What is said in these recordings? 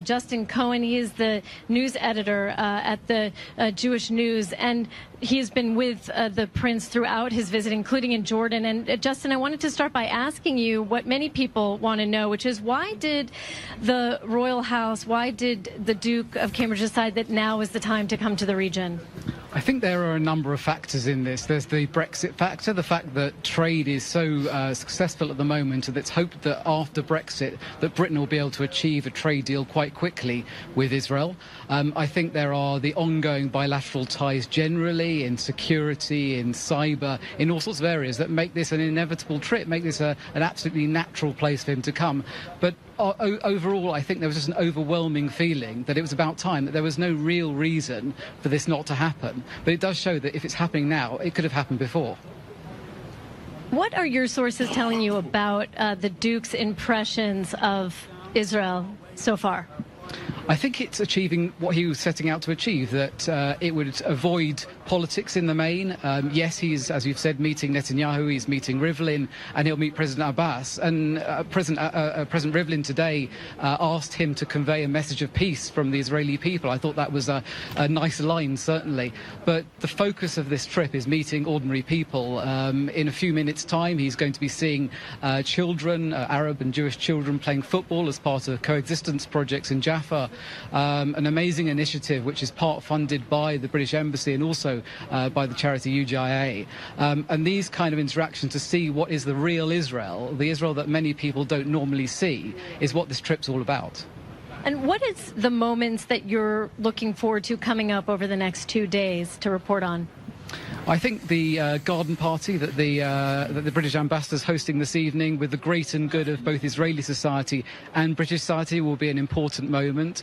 Justin Cohen, he is the news editor at the Jewish News, and he has been with the prince throughout his visit, including in Jordan. And Justin, I wanted to start by asking you what many people want to know, which is why did the royal house, why did the Duke of Cambridge decide that now is the time to come to the region? I think there are a number of factors in this. There's the Brexit factor, the fact that trade is so successful at the moment, and it's hoped that after Brexit that Britain will be able to achieve a trade deal quite quickly with Israel. I think there are the ongoing bilateral ties generally in security, in cyber, in all sorts of areas that make this an inevitable trip, make this an absolutely natural place for him to come. But overall, I think there was just an overwhelming feeling that it was about time, that there was no real reason for this not to happen. But it does show that if it's happening now, it could have happened before. What are your sources telling you about the Duke's impressions of Israel so far? I think it's achieving what he was setting out to achieve, that it would avoid politics in the main. Yes, he's, as you've said, meeting Netanyahu, he's meeting Rivlin, and he'll meet President Abbas. And President Rivlin today asked him to convey a message of peace from the Israeli people. I thought that was a nice line, certainly. But the focus of this trip is meeting ordinary people. In a few minutes' time, he's going to be seeing children, Arab and Jewish children, playing football as part of coexistence projects in Jaffa. An amazing initiative which is part funded by the British Embassy and also by the charity UJIA. And these kind of interactions to see what is the real Israel, the Israel that many people don't normally see, is what this trip's all about. And what is the moments that you're looking forward to coming up over the next 2 days to report on? I think the garden party that the British ambassador is hosting this evening, with the great and good of both Israeli society and British society, will be an important moment.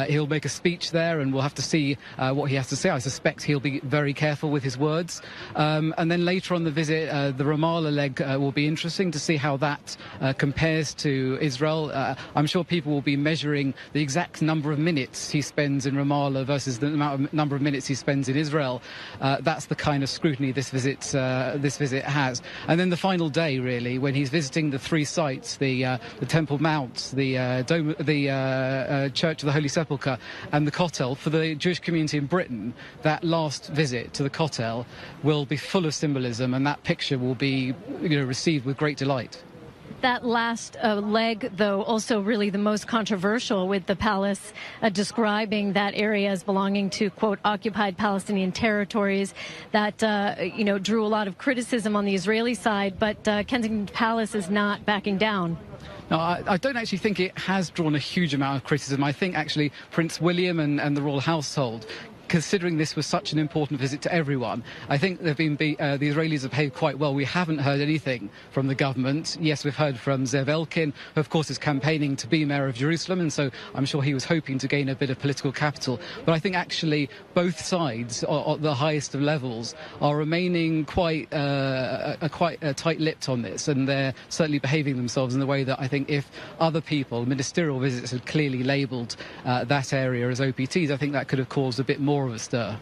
He'll make a speech there, and we'll have to see what he has to say. I suspect he'll be very careful with his words. And then later on the visit, the Ramallah leg will be interesting to see how that compares to Israel. I'm sure people will be measuring the exact number of minutes he spends in Ramallah versus the number of minutes he spends in Israel. That's the kind of scrutiny this visit has. And then the final day, really, when he's visiting the three sites, the Temple Mount, the Church of the Holy Sepulchre, and the Kotel, for the Jewish community in Britain, that last visit to the Kotel will be full of symbolism, and that picture will be, received with great delight. That last leg, though, also really the most controversial, with the palace describing that area as belonging to, quote, occupied Palestinian territories. That, drew a lot of criticism on the Israeli side, but Kensington Palace is not backing down. No, I don't actually think it has drawn a huge amount of criticism. I think actually Prince William and the royal household, considering this was such an important visit to everyone, I think the Israelis have behaved quite well. We haven't heard anything from the government. Yes, we've heard from Zev Elkin, who of course is campaigning to be mayor of Jerusalem, and so I'm sure he was hoping to gain a bit of political capital. But I think actually both sides, at the highest of levels, are remaining quite tight-lipped on this, and they're certainly behaving themselves in the way that I think if other people, ministerial visits, had clearly labelled that area as OPTs, I think that could have caused a bit more of a stir.